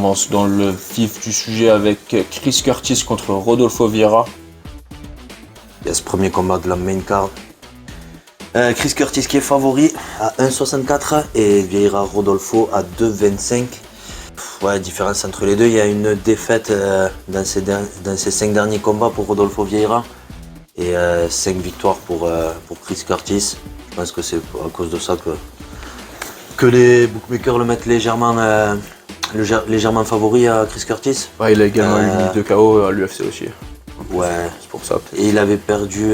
commence dans le vif du sujet avec Chris Curtis contre Rodolfo Vieira. Il y a ce premier combat de la main card. Chris Curtis qui est favori à 1,64 et Vieira Rodolfo à 2,25. Ouais, différence entre les deux, il y a une défaite dans ces 5 derniers combats pour Rodolfo Vieira et 5 victoires pour Chris Curtis. Je pense que c'est à cause de ça que les bookmakers le mettent légèrement favori à Chris Curtis. Ouais, il a également eu 2 KO à l'UFC aussi. Ouais, c'est pour ça. Peut-être. Et il avait perdu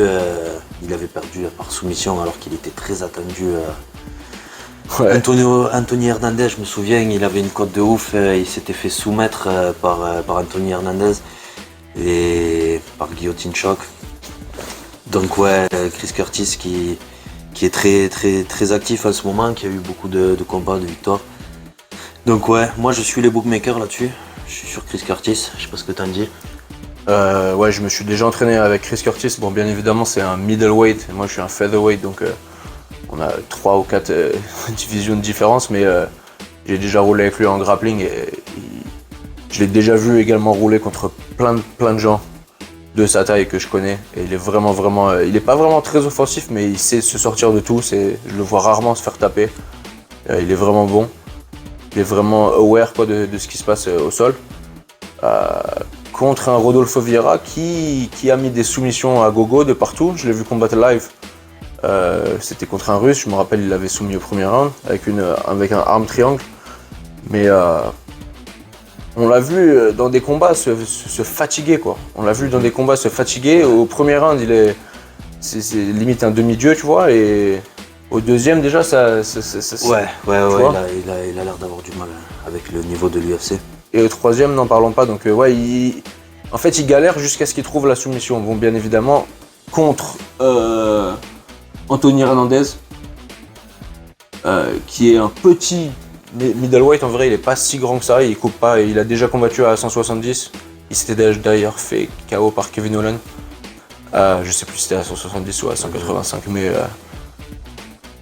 par soumission alors qu'il était très attendu. Ouais. Anthony Hernandez, je me souviens, il avait une cote de ouf, il s'était fait soumettre par Anthony Hernandez et par guillotine choc. Donc ouais, Chris Curtis qui est très très très actif en ce moment, qui a eu beaucoup de combats, de victoires. Donc ouais, moi je suis les bookmakers là-dessus. Je suis sur Chris Curtis, je sais pas ce que t'en dis. Ouais, je me suis déjà entraîné avec Chris Curtis. Bon, bien évidemment, c'est un middleweight. Et moi, je suis un featherweight, donc on a 3 ou 4 divisions de différence. Mais j'ai déjà roulé avec lui en grappling et je l'ai déjà vu également rouler contre plein de gens de sa taille que je connais. Et il est vraiment, il est pas vraiment très offensif, mais il sait se sortir de tout. Je le vois rarement se faire taper. Il est vraiment bon. Il est vraiment aware quoi, de ce qui se passe au sol. Contre un Rodolfo Vieira qui a mis des soumissions à gogo de partout. Je l'ai vu combattre live. C'était contre un Russe, je me rappelle, il l'avait soumis au premier round avec un arm triangle. Mais on l'a vu dans des combats se fatiguer quoi. On l'a vu dans des combats se fatiguer. Au premier round, c'est limite un demi-dieu, tu vois. Et au deuxième déjà, ça Ouais, il a l'air d'avoir du mal avec le niveau de l'UFC. Et au troisième, n'en parlons pas. Donc ouais, en fait, il galère jusqu'à ce qu'il trouve la soumission. Bon, bien évidemment, contre Anthony Hernandez, qui est un petit middleweight. En vrai, il est pas si grand que ça. Il coupe pas. Et il a déjà combattu à 170. Il s'était d'ailleurs fait KO par Kevin Holland. Je sais plus si c'était à 170 ou à 185,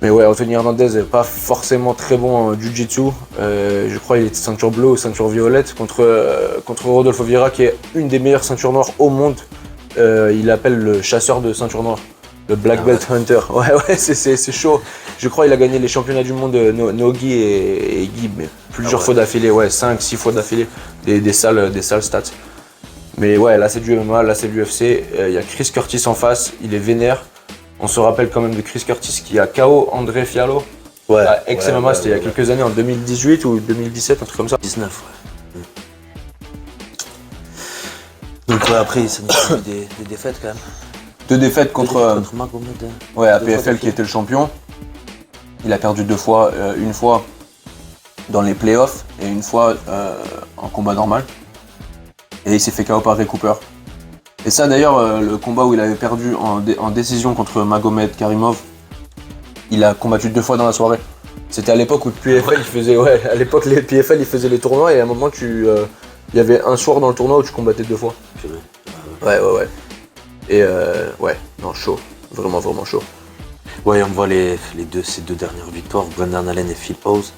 mais ouais, Anthony Hernandez n'est pas forcément très bon en jiu-jitsu. Je crois qu'il était ceinture bleue ou ceinture violette contre Rodolfo Vieira, qui est une des meilleures ceintures noires au monde. Il l'appelle le chasseur de ceinture noire, le Black Belt Hunter. Ouais, c'est chaud. Je crois qu'il a gagné les championnats du monde Nogi et Guy, mais plusieurs fois d'affilée, ouais, 5-6 fois d'affilée, des sales stats. Mais ouais, là c'est du MMA, là c'est de l'UFC. Il y a Chris Curtis en face, il est vénère. On se rappelle quand même de Chris Curtis qui a KO André Fiallo à ex-MMA, c'était il y a quelques années, en 2018 ou 2017, un truc comme ça. 19, ouais. Donc ouais, après, ça nous fait des défaites quand même. 2 défaites contre Magomed. Ouais, APFL qui était le champion. Il a perdu 2 fois, une fois dans les playoffs et une fois en combat normal. Et il s'est fait KO par Ray Cooper. Et ça d'ailleurs, le combat où il avait perdu en décision contre Magomed Karimov, il a combattu 2 fois dans la soirée. C'était à l'époque où le PFL il faisait, à l'époque les PFL ils faisaient les tournois et à un moment il y avait un soir dans le tournoi où tu combattais 2 fois. Ouais. Et ouais, non, chaud, vraiment chaud. Ouais, on voit ces deux dernières victoires, Brendan Allen et Phil Howes.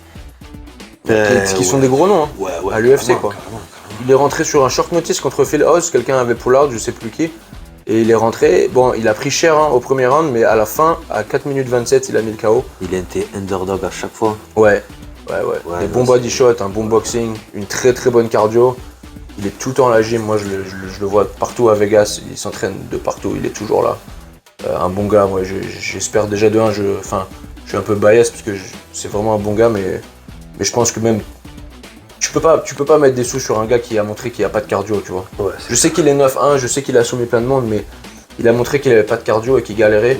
Qui sont des gros noms hein, à l'UFC quoi. Carrément. Il est rentré sur un short notice contre Phil Howes, quelqu'un avait pull out, je sais plus qui. Et il est rentré, bon il a pris cher au premier round, mais à la fin, à 4 minutes 27, il a mis le KO. Il a été underdog à chaque fois. Ouais. Des bons body shots, un bon boxing, une très bonne cardio. Il est tout le temps à la gym, moi je le vois partout à Vegas, il s'entraîne de partout, il est toujours là. Un bon gars, moi j'espère déjà de 1, je suis un peu biased parce que c'est vraiment un bon gars, mais je pense que même tu peux pas mettre des sous sur un gars qui a montré qu'il n'y a pas de cardio, tu vois. Ouais, je sais qu'il est 9-1, je sais qu'il a soumis plein de monde, mais il a montré qu'il n'avait pas de cardio et qu'il galérait.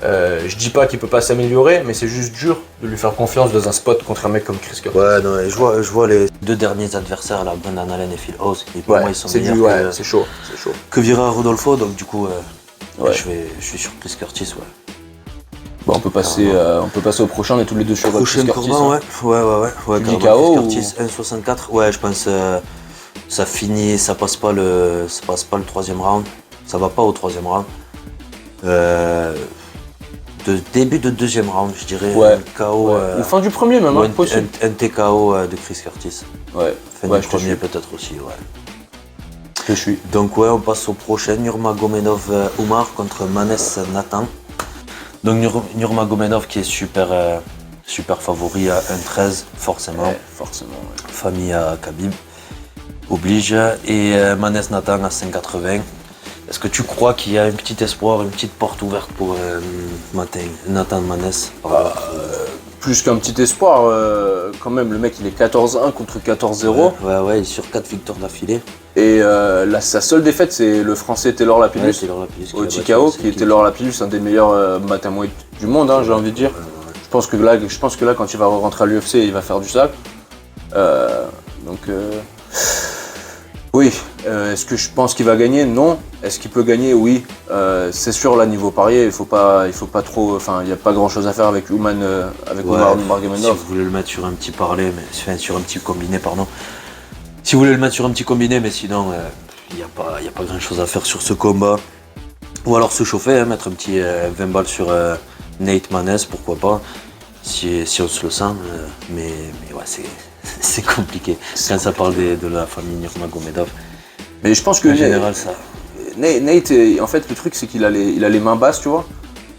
Je dis pas qu'il peut pas s'améliorer, mais c'est juste dur de lui faire confiance dans un spot contre un mec comme Chris Curtis. Ouais, non, je vois les 2 derniers adversaires, là, Brendan Allen et Phil Howes. Et pour moi, ils sont meilleurs c'est chaud. Que Vieira Rodolfo, donc du coup, Ouais. Je suis sur Chris Curtis, ouais. Bon, on peut passer au prochain, on est tous les deux sur Prochain Chris Curtis. combat, ouais. Tu dis carrément, KO Chris Curtis, 1,64. Ouais, je pense ça finit, ça passe pas le 3e round. Ça va pas au 3e round. Début de 2e round, je dirais. Ouais. KO. Ou fin du premier même, ou possible. un TKO de Chris Curtis. Ouais. Fin Ouais, du je te premier suis. peut-être aussi, ouais. Je suis. Donc ouais, on passe au prochain, Nurmagomedov Oumar contre Manes Nathan. Donc Nurmagomedov qui est super favori à 1,13 forcément. Ouais, forcément. Ouais. Famille à Khabib oblige. Et Manes Nathan à 5,80. Est-ce que tu crois qu'il y a un petit espoir, une petite porte ouverte pour Nathan Manes Plus qu'un petit espoir, quand même, le mec il est 14-1 contre 14-0. Ouais, il est sur 4 victoires d'affilée. Et sa seule défaite, c'est le français Taylor Lapillus. Ouais, Taylor Lapillus Au TKO, qui est Taylor Lapillus, un des meilleurs bantamweight du monde, hein, j'ai envie de dire. Je pense que là, quand il va rentrer à l'UFC, il va faire du sale. Oui. Est-ce que je pense qu'il va gagner? Non. Est-ce qu'il peut gagner? Oui. C'est sûr, là, niveau parier, il faut pas trop. Enfin, il n'y a pas grand-chose à faire avec Oumar Nurmagomedov. Si vous voulez le mettre sur un petit sur un petit combiné, pardon. Si vous voulez le mettre sur un petit combiné, mais sinon, il n'y a pas grand-chose à faire sur ce combat. Ou alors se chauffer, hein, mettre un petit 20 balles sur Nate Manes, pourquoi pas, si on se le sent. Mais ouais, c'est compliqué quand ça parle de la famille Nurmagomedov. Mais je pense que En général, ça. Nate, en fait, le truc, c'est qu'il a les mains basses, tu vois.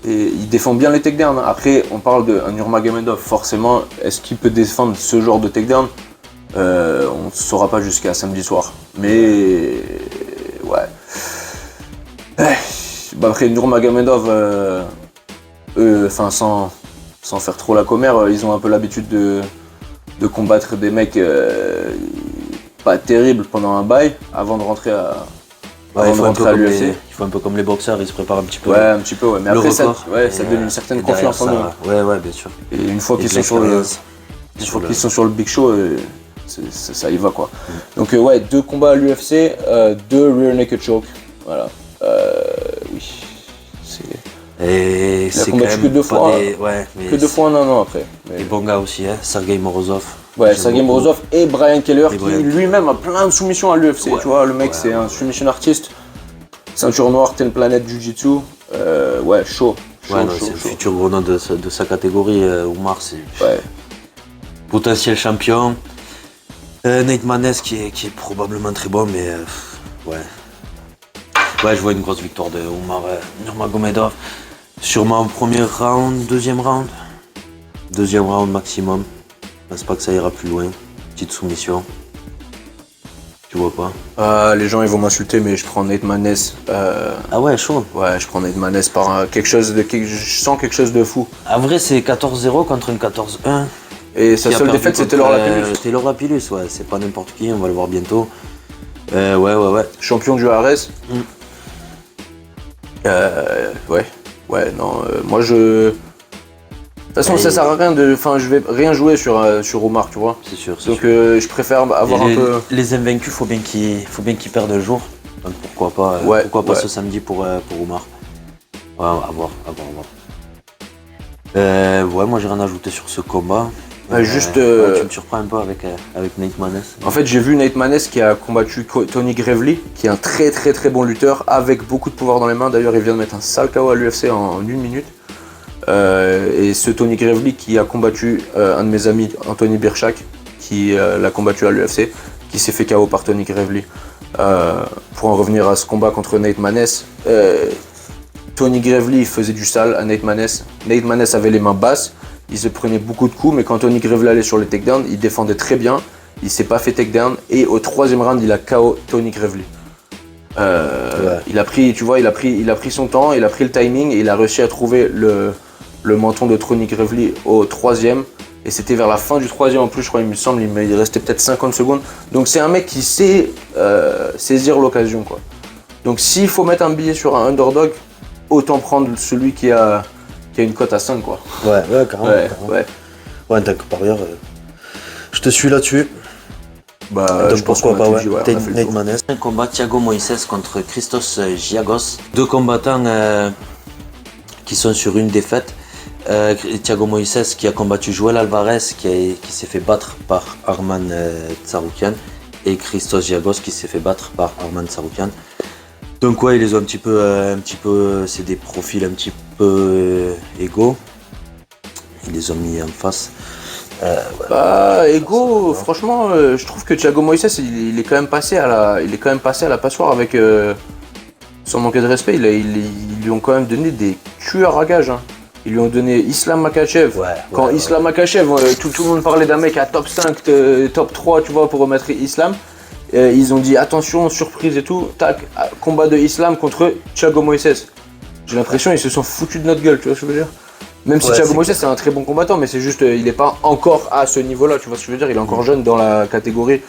Et il défend bien les takedowns. Après, on parle d'un Nurmagomedov. Forcément, est-ce qu'il peut défendre ce genre de takedown? On ne saura pas jusqu'à samedi soir. Mais ouais. Après Nurmagomedov, sans faire trop la commère, ils ont un peu l'habitude de combattre des mecs pas terribles pendant un bail avant de rentrer à l'UFC. Il faut un peu comme les boxeurs, ils se préparent un petit peu. Ouais, un petit peu, ouais. Mais après, ça donne une certaine confiance en eux. Ouais, bien sûr. Et une fois qu'ils sont sur le big show, ça y va quoi. Donc ouais, 2 combats à l'UFC, 2 rear naked choke. Voilà. Oui. Et il a combattu que 2 fois. Que 2 fois en un an après. Les bons gars aussi, hein. Sergei Morozov. Ouais, Sergei Morozov et Brian Keller qui lui-même a plein de soumissions à l'UFC. Tu vois, le mec c'est un submission artiste. Ceinture noire, 10 Planet Jiu-Jitsu. Ouais, chaud. C'est le futur grenat de sa catégorie. Oumar, c'est potentiel champion. Nate Manes qui est probablement très bon, mais ouais, je vois une grosse victoire de Oumar Nurmagomedov. Sûrement premier round, deuxième round maximum. Je pense pas que ça ira plus loin. Petite soumission. Tu vois quoi? Les gens ils vont m'insulter, mais je prends Nate Manes. Ah ouais, chaud. Ouais, je prends Nate Manes par je sens quelque chose de fou. En vrai, c'est 14-0 contre une 14-1. Et sa seule défaite, c'était Taylor Lapillus. Taylor Lapillus, ouais, c'est pas n'importe qui, on va le voir bientôt. Ouais. Champion du ARS. Ouais, non, moi je. De toute façon, ça sert à rien de. Enfin, je vais rien jouer sur Oumar, tu vois. C'est sûr. Donc, je préfère avoir un peu. Les invaincus, faut bien qu'ils perdent un jour. Donc, pourquoi pas ce samedi pour Oumar. Ouais, à voir. Ouais, moi j'ai rien à ajouter sur ce combat. Tu me surprends un peu avec Nate Manes. En fait, j'ai vu Nate Manes qui a combattu Tony Gravely, qui est un très très très bon lutteur avec beaucoup de pouvoir dans les mains. D'ailleurs, il vient de mettre un sale KO à l'UFC en 1 minute. Et ce Tony Gravely qui a combattu un de mes amis, Anthony Birchak, qui l'a combattu à l'UFC, qui s'est fait KO par Tony Gravely. Pour en revenir à ce combat contre Nate Manes, Tony Gravely faisait du sale à Nate Manes. Nate Manes avait les mains basses. Il se prenait beaucoup de coups, mais quand Tony Gravely allait sur les takedowns, il défendait très bien. Il s'est pas fait takedown et au 3e round, il a KO Tony Gravely. Il a pris son temps, il a pris le timing et il a réussi à trouver le menton de Tony Gravely au 3e. Et c'était vers la fin du 3e en plus, je crois, il me semble, il restait peut-être 50 secondes. Donc c'est un mec qui sait saisir l'occasion, quoi. Donc s'il faut mettre un billet sur un underdog, autant prendre celui qui a une cote à 5, quoi. Ouais, carrément. Ouais, en tant que parieur, je te suis là-dessus. Donc je pense qu'on pas, a tout dit, ouais, on a fait le tour. Un combat Thiago Moises contre Christos Giagos. 2 combattants qui sont sur une défaite. Thiago Moises qui a combattu Joel Alvarez qui s'est fait battre par Arman Tsarukyan. Et Christos Giagos qui s'est fait battre par Arman Tsarukyan. Donc ouais, ils les ont un petit peu, c'est des profils un petit peu égaux. Ils les ont mis en face. Bah, Ego, franchement, je trouve que Thiago Moïse, il est quand même passé à la passoire avec, sans manquer de respect, ils lui ont quand même donné des tueurs à gages. Hein. Ils lui ont donné Islam Makhachev. Quand Islam Makhachev, tout le monde parlait d'un mec à top 5, top 3, tu vois, pour remettre Islam. Ils ont dit attention, surprise et tout, tac, combat de Islam contre Thiago Moïse. J'ai l'impression qu'ils se sont foutus de notre gueule, tu vois ce que je veux dire. Même si Thiago Moïse c'est un très bon combattant, mais c'est juste, il n'est pas encore à ce niveau-là, tu vois ce que je veux dire. Il est encore jeune dans la catégorie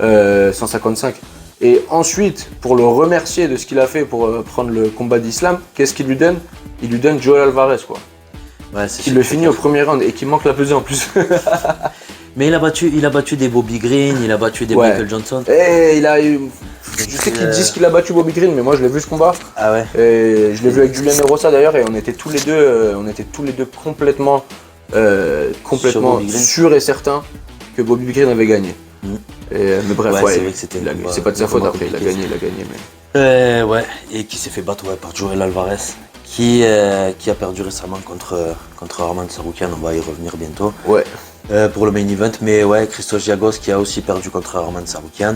155. Et ensuite, pour le remercier de ce qu'il a fait pour prendre le combat d'Islam, qu'est-ce qu'il lui donne? Il lui donne Joel Alvarez, quoi. Ouais, qui le finit au premier round et qui manque la pesée en plus. Mais il a battu des Bobby Green, il a battu des Michael Johnson. Et je sais qu'ils disent qu'il a battu Bobby Green, mais moi je l'ai vu ce combat. Ah ouais. Et je l'ai vu avec Julien Rosa d'ailleurs, et on était tous les deux complètement sûrs et certains que Bobby Green avait gagné. Mais bref, c'est pas de sa faute après, il a gagné. Mais... et qui s'est fait battre par Joel Alvarez, qui a perdu récemment contre Arman Tsarukyan, on va y revenir bientôt. Ouais. Pour le main event, mais Christos Giagos qui a aussi perdu contre Arman Tsarukyan.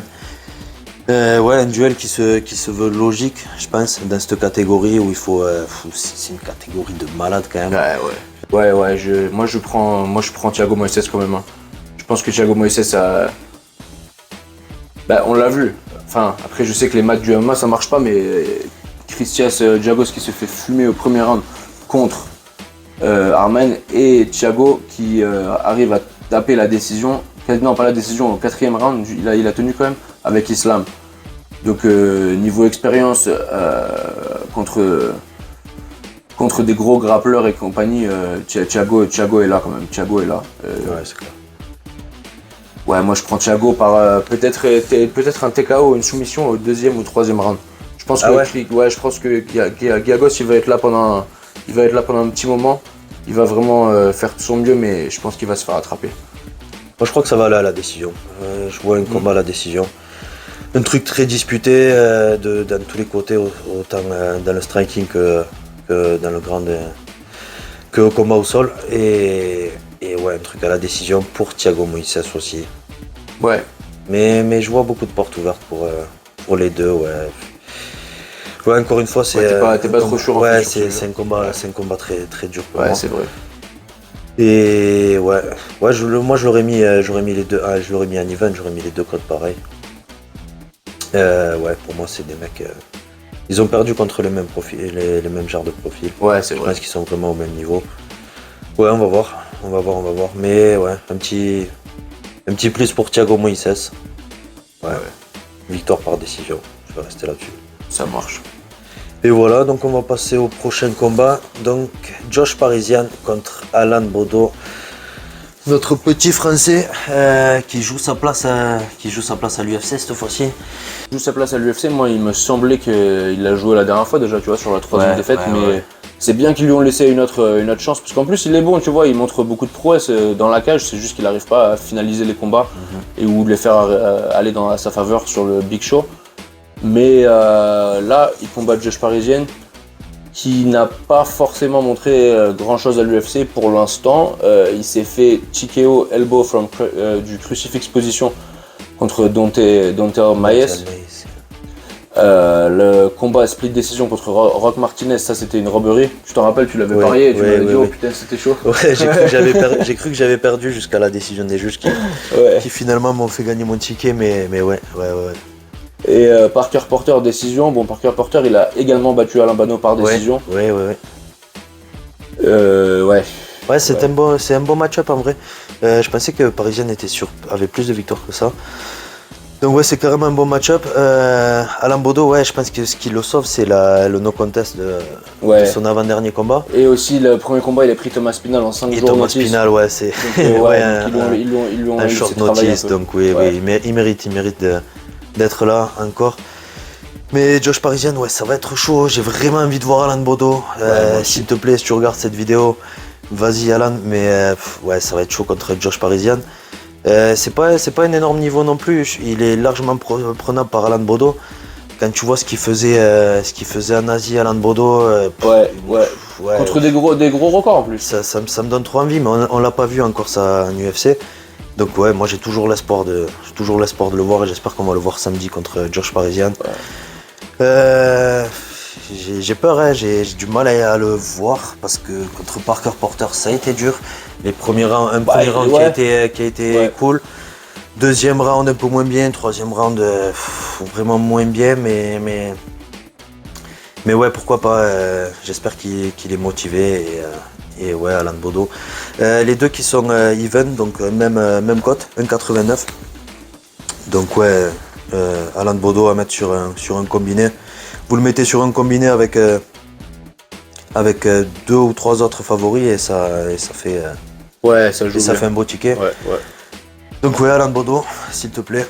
Un duel qui se veut logique, je pense, dans cette catégorie où il faut. C'est une catégorie de malade quand même. Moi je prends Thiago Moïse quand même. Hein. Je pense que Thiago Moïse on l'a vu. Enfin, après je sais que les matchs du MMA ça marche pas, mais Christos Giagos qui se fait fumer au premier round contre Arman et Thiago qui arrive à taper la décision, non pas la décision, au 4e round, il a tenu quand même avec Islam. Donc niveau expérience contre des gros grappleurs et compagnie, Thiago est là quand même. Thiago est là. C'est clair. Ouais, moi je prends Thiago par peut-être un TKO, une soumission au 2e ou 3e round. Je pense que Giagos il va être là pendant un petit moment. Il va vraiment faire de son mieux, mais je pense qu'il va se faire attraper. Moi je crois que ça va aller à la décision. Je vois un combat à la décision. Un truc très disputé dans tous les côtés, autant dans le striking que dans le grand que au combat au sol. Et un truc à la décision pour Thiago Moïse aussi. Ouais. Mais je vois beaucoup de portes ouvertes pour les deux. Ouais, encore une fois, c'est. T'es pas trop sûr. Ouais, c'est un combat très très dur pour moi. Ouais, c'est vrai. Et moi j'aurais mis les deux. Je l'aurais mis en event, j'aurais mis les deux codes pareils. Pour moi c'est des mecs. Ils ont perdu contre les mêmes profils, les mêmes genres de profils. Ouais, c'est vrai. Je pense qu'ils sont vraiment au même niveau. Ouais, on va voir. Mais un petit plus pour Thiago Moïse. Ouais. Victoire par décision. Je vais rester là-dessus. Ça marche. Et voilà, donc on va passer au prochain combat. Donc Josh Parisian contre Alan Baudot, notre petit Français qui joue sa place à l'UFC cette fois-ci. Il joue sa place à l'UFC. Moi, il me semblait qu'il l'a joué la dernière fois déjà, tu vois, sur la 3e défaite, mais c'est bien qu'ils lui ont laissé une autre chance, parce qu'en plus il est bon, tu vois, il montre beaucoup de prouesses dans la cage. C'est juste qu'il n'arrive pas à finaliser les combats et ou les faire aller à sa faveur sur le Big Show. Mais là, il combat Josh Parisian qui n'a pas forcément montré grand chose à l'UFC pour l'instant. Il s'est fait TKO elbow du crucifix position contre Dante Maes. Le combat split décision contre Rock Martinez, ça c'était une robberie. Tu t'en rappelles, tu l'avais parié et tu m'avais dit oh putain c'était chaud. Ouais, j'ai cru que j'avais perdu jusqu'à la décision des juges qui finalement m'ont fait gagner mon ticket, mais ouais. Et Parker Porter décision. Bon, Parker Porter il a également battu Alain Bano par décision. Ouais. Ouais, c'est un bon match-up en vrai. Je pensais que Parisien avait plus de victoires que ça. Donc c'est carrément un bon match-up. Alain Baudot, je pense que ce qui le sauve, c'est le no contest de son avant-dernier combat. Et aussi le premier combat, il a pris Thomas Spinal en 5 jours Thomas notice. Spinal, c'est ils l'ont un short notice, donc il mérite d'être là encore. Mais Josh Parisian, ça va être chaud. J'ai vraiment envie de voir Alain Baudot. S'il te plaît, si tu regardes cette vidéo, vas-y Alain. Mais ça va être chaud contre Josh Parisian. C'est pas un énorme niveau non plus. Il est largement prenable par Alain Baudot. Quand tu vois ce qu'il faisait en Asie, Alain Baudot, ouais, Contre des gros records en plus. ça me donne trop envie, mais on l'a pas vu encore ça en UFC. Donc ouais, moi j'ai toujours l'espoir de le voir et j'espère qu'on va le voir samedi contre Georges Parisian. Ouais. J'ai peur, hein, j'ai du mal à le voir parce que contre Parker Porter ça a été dur. Les premiers rounds, premier round qui a été cool. Deuxième round un peu moins bien, troisième round vraiment moins bien, mais ouais, pourquoi pas. J'espère qu'il est motivé et ouais, Alan Baudot. Les deux qui sont even, donc même cote, 1,89. Donc ouais, Alan Baudot à mettre sur un combiné. Vous le mettez sur un combiné avec 2 ou 3 autres favoris et ça fait. Ouais, ça joue. Et ça fait un beau ticket. Ouais. Donc ouais, Alan Baudot, s'il te plaît.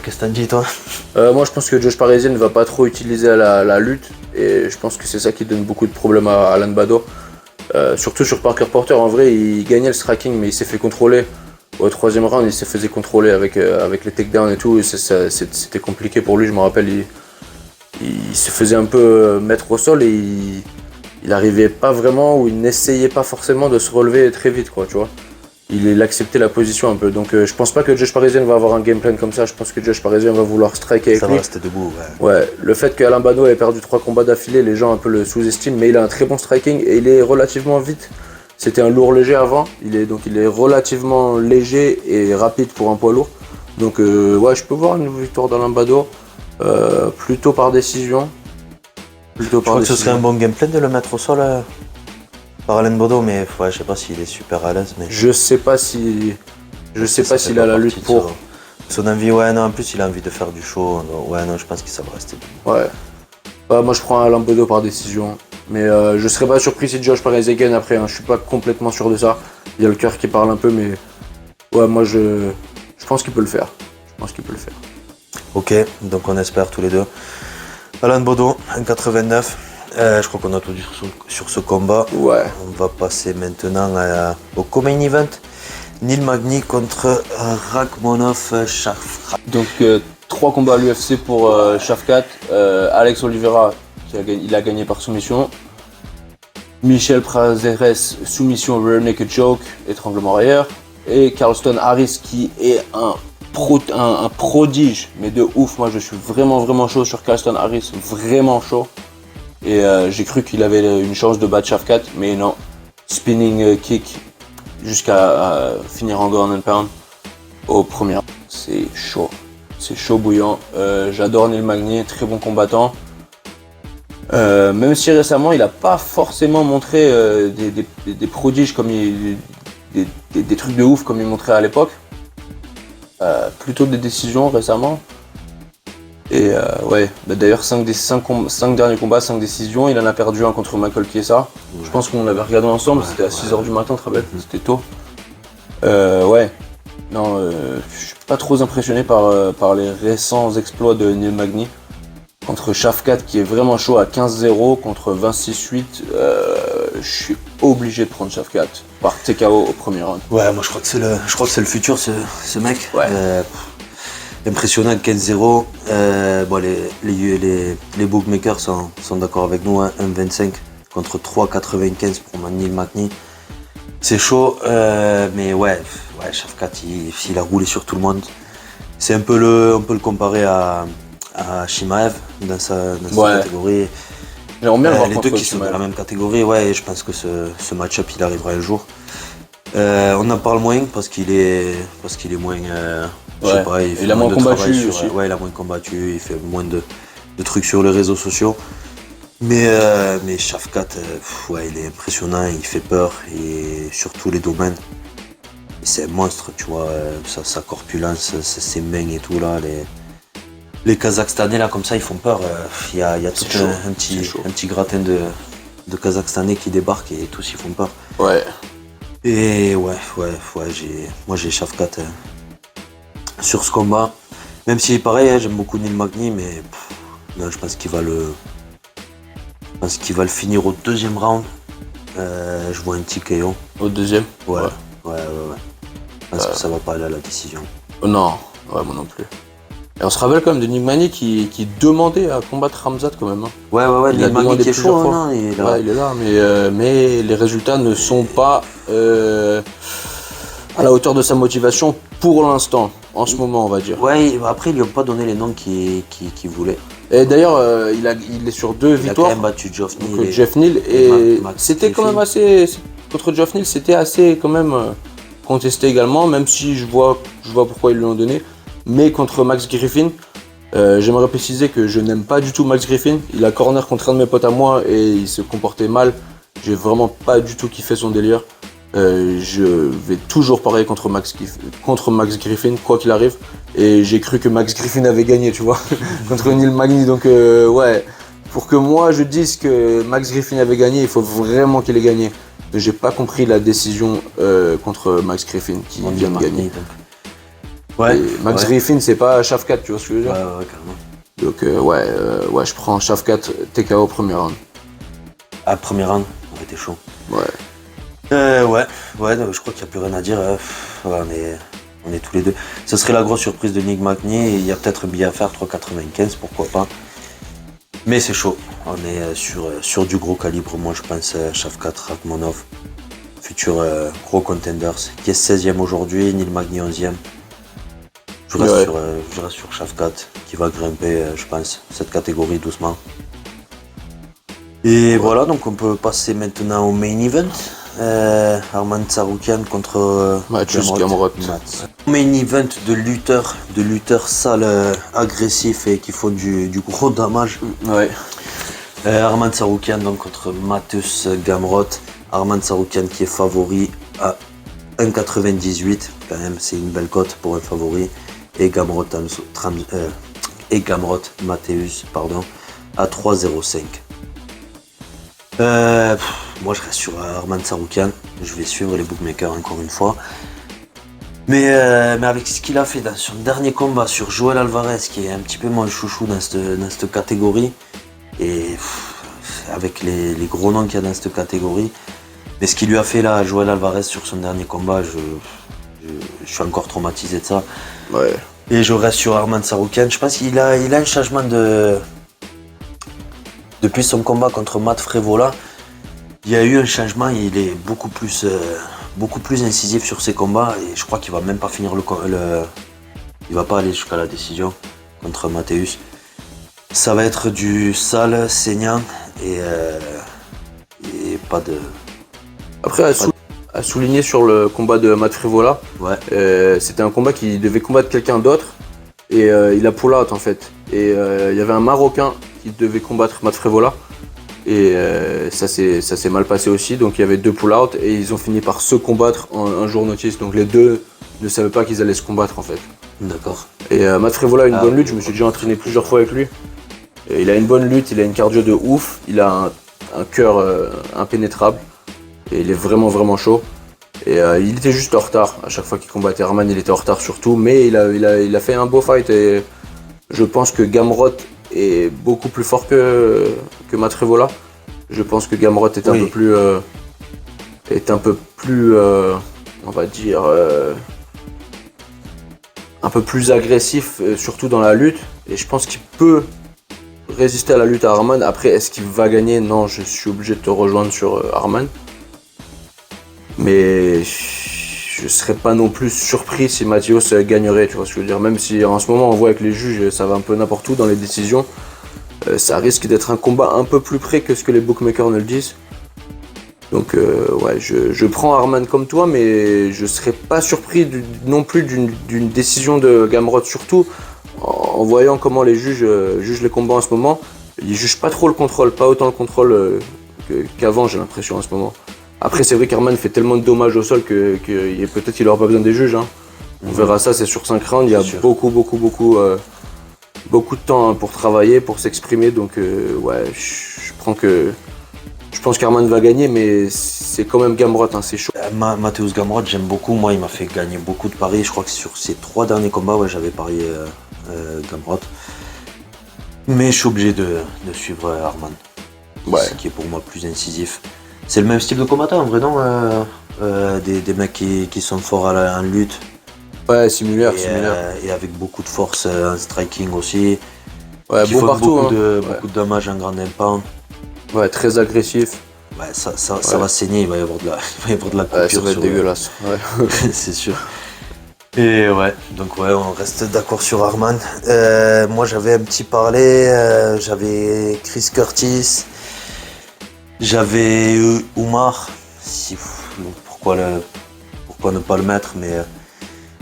Qu'est-ce que t'en dis toi? Moi je pense que Josh Parisian ne va pas trop utiliser la lutte et je pense que c'est ça qui donne beaucoup de problèmes à Alan Baudot. Surtout sur Parker Porter, en vrai il gagnait le striking mais il s'est fait contrôler. Au troisième round il s'est fait contrôler avec les takedowns et tout, et c'était compliqué pour lui, je me rappelle, il se faisait un peu mettre au sol et il n'arrivait pas vraiment, ou il n'essayait pas forcément de se relever très vite, quoi, tu vois. Il acceptait la position un peu, donc je pense pas que Josh Parisian va avoir un game plan comme ça, je pense que Josh Parisian va vouloir striker avec lui. Ça va rester debout, ouais. Le fait qu'Alain Baudot ait perdu 3 combats d'affilée, les gens un peu le sous-estiment, mais il a un très bon striking et il est relativement vite. C'était un lourd léger avant, il est relativement léger et rapide pour un poids lourd. Donc ouais, je peux voir une victoire d'Alain Baudot, plutôt par décision. Je crois que ce serait un bon game plan de le mettre au sol par Alain Baudot, mais ouais, je sais pas s'il est super à l'aise. Mais je sais pas s'il a la lutte pour. Son envie, ouais, non, en plus il a envie de faire du show. Ouais, non, je pense que ça va rester. Ouais. Moi je prends Alain Baudot par décision. Mais je serais pas surpris si Josh Parisian gagne après, hein. Je suis pas complètement sûr de ça. Il y a le cœur qui parle un peu, mais ouais, moi je pense qu'il peut le faire. Ok, donc on espère tous les deux. Alain Baudot, 1,89. Je crois qu'on a tout dit sur ce combat. Ouais. On va passer maintenant au co-main event. Neil Magny contre Rakhmonov Shavkat. Donc 3 combats à l'UFC pour Shavkat. Alex Oliveira, il a gagné par soumission. Michel Prazeres, soumission rear naked choke, étranglement arrière. Et Carlston Harris qui est un prodige, mais de ouf. Moi je suis vraiment chaud sur Carlston Harris, vraiment chaud. Et j'ai cru qu'il avait une chance de battre Shavkat, mais non. Spinning kick jusqu'à finir en ground and pound au premier. C'est chaud bouillant. J'adore Neil Magny, très bon combattant. Même si récemment il n'a pas forcément montré des prodiges comme des trucs de ouf comme il montrait à l'époque. Plutôt des décisions récemment. Et ouais, d'ailleurs 5 derniers combats, 5 décisions. Il en a perdu un contre Michael Chiesa. Ouais. Je pense qu'on l'avait regardé ensemble, c'était à 6h du matin, très bête, c'était tôt. Ouais, non, je suis pas trop impressionné par les récents exploits de Neil Magny. Contre Shavkat qui est vraiment chaud à 15-0 contre 26-8, je suis obligé de prendre Shavkat par TKO au premier round. Ouais, moi je crois que c'est le futur ce mec. Ouais. Impressionnant 15-0. Bon, les bookmakers sont d'accord avec nous, hein, 1,25 contre 3,95 pour Neil Magny. C'est chaud, mais ouais, Shavkat il a roulé sur tout le monde. C'est on peut le comparer à Chimaev dans sa catégorie. J'aimerais bien le voir les contre deux qui sont dans la même catégorie, ouais, et je pense que ce match-up il arrivera un jour. On en parle moins parce qu'il est moins. Je sais pas, il a moins combattu aussi. Ouais, il a moins combattu, il fait moins de trucs sur les réseaux sociaux. Mais Shavkat, ouais, il est impressionnant, il fait peur et sur tous les domaines. C'est un monstre, tu vois, sa corpulence, ses mains et tout là. Les Kazakhstanais là comme ça ils font peur. Il y a tout un petit gratin de Kazakhstanais qui débarquent et tous ils font peur. Ouais. Et ouais, moi j'ai Shavkat sur ce combat. Même si pareil, hein, j'aime beaucoup Neil Magny, mais non, je pense qu'il va le finir au deuxième round. Je vois un petit KO. Au deuxième? Ouais. Je pense que ça va pas aller à la décision. Non, ouais, moi non plus. Et on se rappelle quand même de Nick Magny qui demandait à combattre Khamzat quand même. Hein. Ouais, Il a Nick Magny demandé qui est plusieurs chaud, fois. hein, il est là. Ouais, il est là, mais les résultats ne sont pas à la hauteur de sa motivation pour l'instant, en ce moment on va dire. Ouais, après ils lui ont pas donné les noms qu'il voulait. Et d'ailleurs, il est sur 2 Il a victoires quand même battu Geoff Neal. contre Jeff Neal et c'était quand même assez contre Geoff Neal, c'était assez quand même contesté également, même si je vois pourquoi ils lui ont donné. Mais contre Max Griffin, j'aimerais préciser que je n'aime pas du tout Max Griffin. Il a corner contre un de mes potes à moi et il se comportait mal. J'ai vraiment pas du tout kiffé son délire. Je vais toujours parier contre Max Griffin, quoi qu'il arrive. Et j'ai cru que Max Griffin avait gagné, tu vois, contre Neil Magny. Donc ouais, pour que moi je dise que Max Griffin avait gagné, il faut vraiment qu'il ait gagné. J'ai pas compris la décision contre Max Griffin qui vient de gagner. Ouais. Et Max Griffin, c'est pas Shafkat, tu vois ce que je veux dire? Ouais, carrément. Donc ouais, je prends Shafkat TKO premier round. Ah, premier round, on était chaud. Ouais. Ouais, je crois qu'il n'y a plus rien à dire. On est tous les deux. Ce serait la grosse surprise de Nick Magny et il y a peut-être bien à faire 3,95, pourquoi pas. Mais c'est chaud. On est sur du gros calibre. Moi, je pense Shafkat Rakhmonov, futur gros contenders, qui est 16e aujourd'hui, Neil Magny 11e. Je reste sur Shafkat qui va grimper, je pense, cette catégorie doucement. Et voilà, donc on peut passer maintenant au main event. Arman Tsarukyan contre Mathius Gamrot. Main event de lutteurs sales, agressifs et qui font du gros damage. Ouais. Arman Tsarukyan donc contre Mathius Gamrot. Arman Tsarukyan qui est favori à 1,98. Quand même, c'est une belle cote pour un favori. Et Gamrot Mathius à 3,05. Moi je reste sur Arman Tsarukyan, je vais suivre les bookmakers encore une fois. Mais avec ce qu'il a fait dans son dernier combat sur Joel Alvarez, qui est un petit peu mon chouchou dans cette catégorie, et avec les gros noms qu'il y a dans cette catégorie, mais ce qu'il lui a fait là à Joel Alvarez sur son dernier combat, je suis encore traumatisé de ça. Ouais. Et je reste sur Arman Tsarukyan. Je pense qu'il a un changement depuis son combat contre Matt Frevola, il y a eu un changement, il est beaucoup plus incisif sur ses combats et je crois qu'il va même pas finir il va pas aller jusqu'à la décision contre Mathius. Ça va être du sale, saignant et pas de... Après, à souligner sur le combat de Matt Frevola, c'était un combat qui devait combattre quelqu'un d'autre et il a pull out en fait. Et il y avait un Marocain qui devait combattre Matt Frevola et ça s'est mal passé aussi, donc il y avait 2 pull-out et ils ont fini par se combattre en un jour notice, donc les deux ne savaient pas qu'ils allaient se combattre en fait. D'accord. Et Matt Frevola a une bonne lutte, je me suis déjà entraîné plusieurs fois avec lui. Et il a une bonne lutte, il a une cardio de ouf, il a un cœur impénétrable et il est vraiment vraiment chaud. Et il était juste en retard, à chaque fois qu'il combattait Arman il était en retard surtout, mais il a fait un beau fight et je pense que Gamrot est beaucoup plus fort que Matt Frevola. Je pense que Gamrot est un peu plus, on va dire, un peu plus agressif, surtout dans la lutte. Et je pense qu'il peut résister à la lutte à Arman. Après, est-ce qu'il va gagner? Non, je suis obligé de te rejoindre sur Arman. Mais je serais pas non plus surpris si Mathius gagnerait, tu vois ce que je veux dire. Même si en ce moment on voit avec les juges, ça va un peu n'importe où dans les décisions. Ça risque d'être un combat un peu plus près que ce que les bookmakers ne le disent. Donc ouais, je prends Arman comme toi, mais je serais pas surpris non plus d'une décision de Gamrot, surtout en voyant comment les juges jugent les combats en ce moment. Ils jugent pas trop le contrôle, pas autant le contrôle qu'avant, j'ai l'impression en ce moment. Après, c'est vrai qu'Arman fait tellement de dommages au sol que peut-être qu'il n'aura pas besoin des juges. Hein. On verra ça, c'est sur 5 rounds. Il y a beaucoup de temps pour travailler, pour s'exprimer. Donc, ouais, je pense qu'Arman va gagner, mais c'est quand même Gamrot, hein, c'est chaud. Mathius Gamrot, j'aime beaucoup. Moi, il m'a fait gagner beaucoup de paris. Je crois que sur ces 3 derniers combats, j'avais parié Gamrot. Mais je suis obligé de suivre Arman. Ouais. Ce qui est pour moi plus incisif. C'est le même style de combattant en vrai, non des mecs qui sont forts en lutte, Ouais, similaire, et, similaire. Et avec beaucoup de force en striking aussi. Ouais, Qui bon font partout. beaucoup, Hein. beaucoup de dommages en grand impact. Ouais, très agressif. Ouais, ça va saigner, il va y avoir de la, il va y avoir de la coupure. Ouais, ça va être dégueulasse. Ouais. C'est sûr. Et ouais, donc ouais, on reste d'accord sur Arman. Moi j'avais un petit parler, j'avais Chris Curtis, j'avais Umar. Pourquoi ne pas le mettre,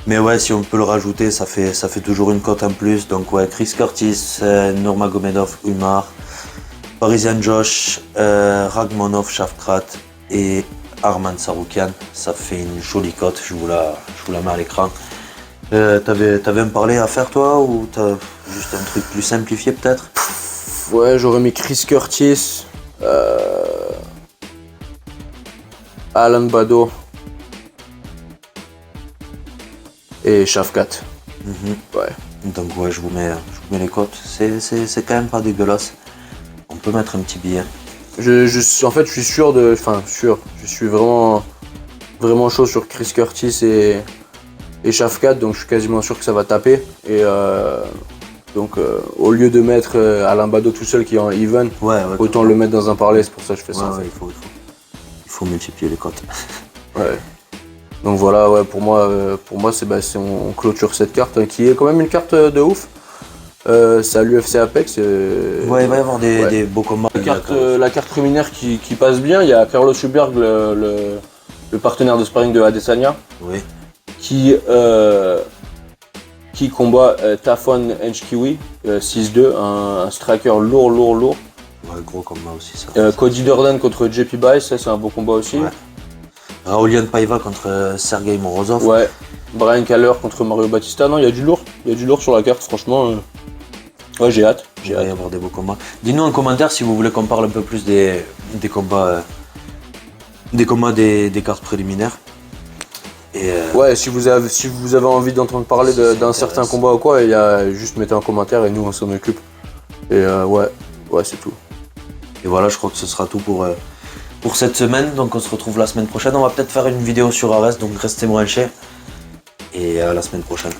mais ouais, si on peut le rajouter, ça fait toujours une cote en plus. Donc ouais, Chris Curtis, Nurmagomedov, Umar, Parisian Josh, Ragmonov, Shavkat et Arman Tsarukyan. Ça fait une jolie cote, je vous la mets à l'écran. T'avais un parler à faire toi, ou t'as juste un truc plus simplifié peut-être? Ouais, j'aurais mis Chris Curtis, Alan Bado et Shavkat. Ouais. Donc ouais, je vous mets les cotes. C'est quand même pas dégueulasse. On peut mettre un petit billet. En fait, je suis sûr de. Enfin, sûr. Je suis vraiment chaud sur Chris Curtis et Shavkat, donc je suis quasiment sûr que ça va taper. Et donc, au lieu de mettre Alain Bado tout seul qui est en even, autant le mettre dans un parlay, c'est pour ça que je fais ça. Ouais, il faut multiplier les cotes. Ouais. Donc voilà, ouais, pour moi on clôture cette carte hein, qui est quand même une carte de ouf. C'est à l'UFC Apex. Ouais, il va y avoir des beaux combats. La carte préliminaire qui passe bien, il y a Carlos Huberg, le partenaire de sparring de Adesanya, oui. qui combat Tafon Nchkiwi, 6-2, un striker lourd. Ouais, gros combat aussi ça. Cody Durden contre JP Buys, ça c'est un beau combat aussi. Ouais. Raulian Paiva contre Sergei Morozov. Ouais. Brian Caller contre Mario Batista. Non, il y a du lourd sur la carte, franchement. Ouais, j'ai hâte. Il va y avoir des beaux combats. Dis-nous en commentaire si vous voulez qu'on parle un peu plus des combats. Des cartes préliminaires. Et ouais, si vous avez envie d'entendre parler d'un certain combat ou quoi, juste mettez un commentaire et nous on s'en occupe. Et ouais, c'est tout. Et voilà, je crois que ce sera tout pour cette semaine. Donc on se retrouve la semaine prochaine. On va peut-être faire une vidéo sur Arès, donc restez branchés. Et à la semaine prochaine.